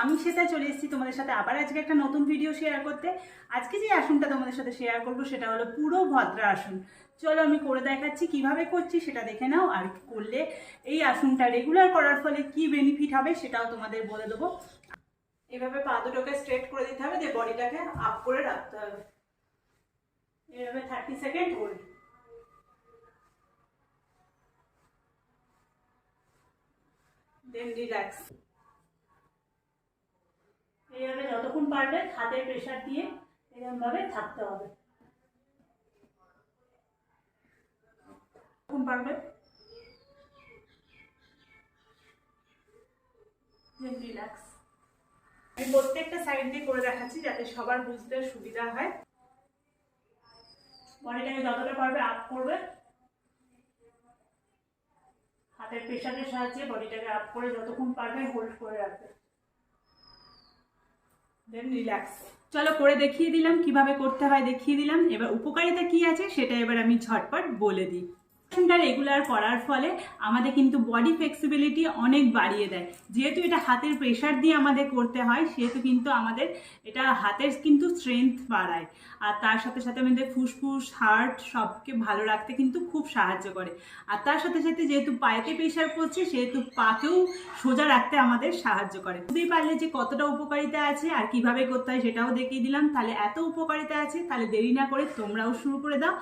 আমি সেটা চলে এসেছি তোমাদের সাথে আবার আজকে একটা নতুন ভিডিও শেয়ার করতে। আজকে যে আসনটা তোমাদের সাথে শেয়ার করব সেটা হলো পুরো ভদ্রা আসন। চলো আমি করে দেখাচ্ছি কিভাবে করছি, সেটা দেখে নাও। আর করলে এই আসনটা রেগুলার করার ফলে কি বেনিফিট হবে সেটাও তোমাদের বলে দেবো। এভাবে পা দুটোকে স্ট্রেট করে দিতে হবে, দিয়ে বডিটাকে আপ করে রাখতে হবে। এভাবে 30 সেকেন্ড হোল্ড, দেন রিল্যাক্স। এইভাবে যতক্ষণ পারবে হাতের প্রেশার দিয়ে এরকম ভাবে থাকতে হবে, যতক্ষণ পারবে। দেন রিল্যাক্স। আমি প্রত্যেকটা সাইড দিয়ে করে দেখাচ্ছি যাতে সবার বুঝতে সুবিধা হয়। বডিটাকে যতটা পারবে আপ করবে, হাতের প্রেশারের সাহায্যে বডিটাকে আপ করে যতক্ষণ পারবে হোল্ড করে রাখবে, দেন রিল্যাক্স। চলো করে দেখিয়ে দিলাম, কিভাবে করতে হয় দেখিয়ে দিলাম। এবার উপকারিতা কি আছে সেটা এবার আমি ঝটপট বলে দিই। আসনটা রেগুলার করার ফলে আমাদের কিন্তু বডি ফ্লেক্সিবিলিটি অনেক বাড়িয়ে দেয়। যেহেতু এটা হাতের প্রেশার দিয়ে আমাদের করতে হয়, সেহেতু কিন্তু আমাদের এটা হাতের কিন্তু স্ট্রেংথ বাড়ায়। আর তার সাথে সাথে আমাদের ফুসফুস, হার্ট সবকে ভালো রাখতে কিন্তু খুব সাহায্য করে। আর তার সাথে সাথে যেহেতু পায়েতে প্রেশার পড়ছে, সেহেতু পাকেও সোজা রাখতে আমাদের সাহায্য করে। বুঝতেই পারলে যে কতটা উপকারিতা আছে আর কিভাবে করতে হয় সেটাও দেখিয়ে দিলাম। তাহলে এত উপকারিতা আছে, তাহলে দেরি না করে তোমরাও শুরু করে দাও।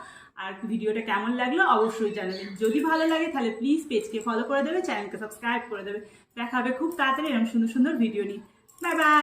আর ভিডিওটা কেমন লাগলো অবশ্যই জানাবে। যদি ভালো লাগে তাহলে প্লিজ পেজকে ফলো করে দেবে, চ্যানেলকে সাবস্ক্রাইব করে দেবে। দেখা হবে খুব তাড়াতাড়ি এরকম সুন্দর সুন্দর ভিডিও নিয়ে। Bye bye.